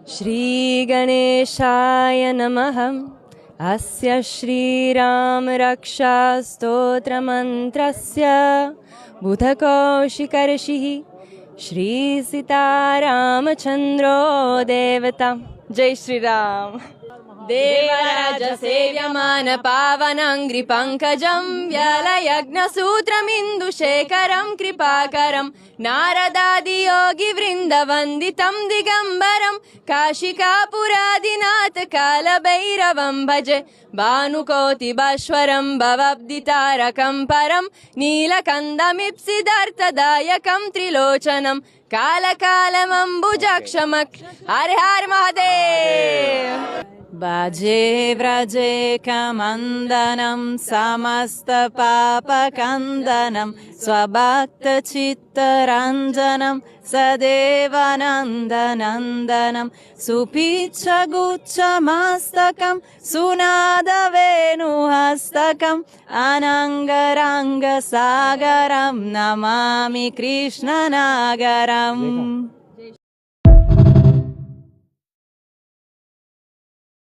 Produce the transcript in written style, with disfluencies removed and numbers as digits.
श्रीगणेशाय नमः। अस्य श्रीरामरक्षास्तोत्रमन्त्रस्य बुधकौशिकर्षिः श्रीसीतारामचन्द्रो देवता। जय श्रीराम। देवराज सेव्यमान पावनाङ्घ्रिपङ्कजं व्यालयज्ञसूत्रमिन्दुशेखरं कृपाकरं नारदादियोगिवृन्दवन्दितं दिगम्बरं काशिकापुरादिनाथ कालभैरवं भजे भानुकोटिभास्वरं भवब्धितारकं परं नीलकण्ठमिप्सितार्थदायकं त्रिलोचनं कालकालमम्बुजाक्षमक्। हर हर महादेव। भजे व्रजे कमन्दनं समस्तपापकन्दनं स्वभक्तचित्तरञ्जनं सदेवानन्दनन्दनं सुपीच्छगुच्छमस्तकं सुनादवेणुहस्तकम् अनङ्गरङ्गसागरं नमामि कृष्णनागरम्।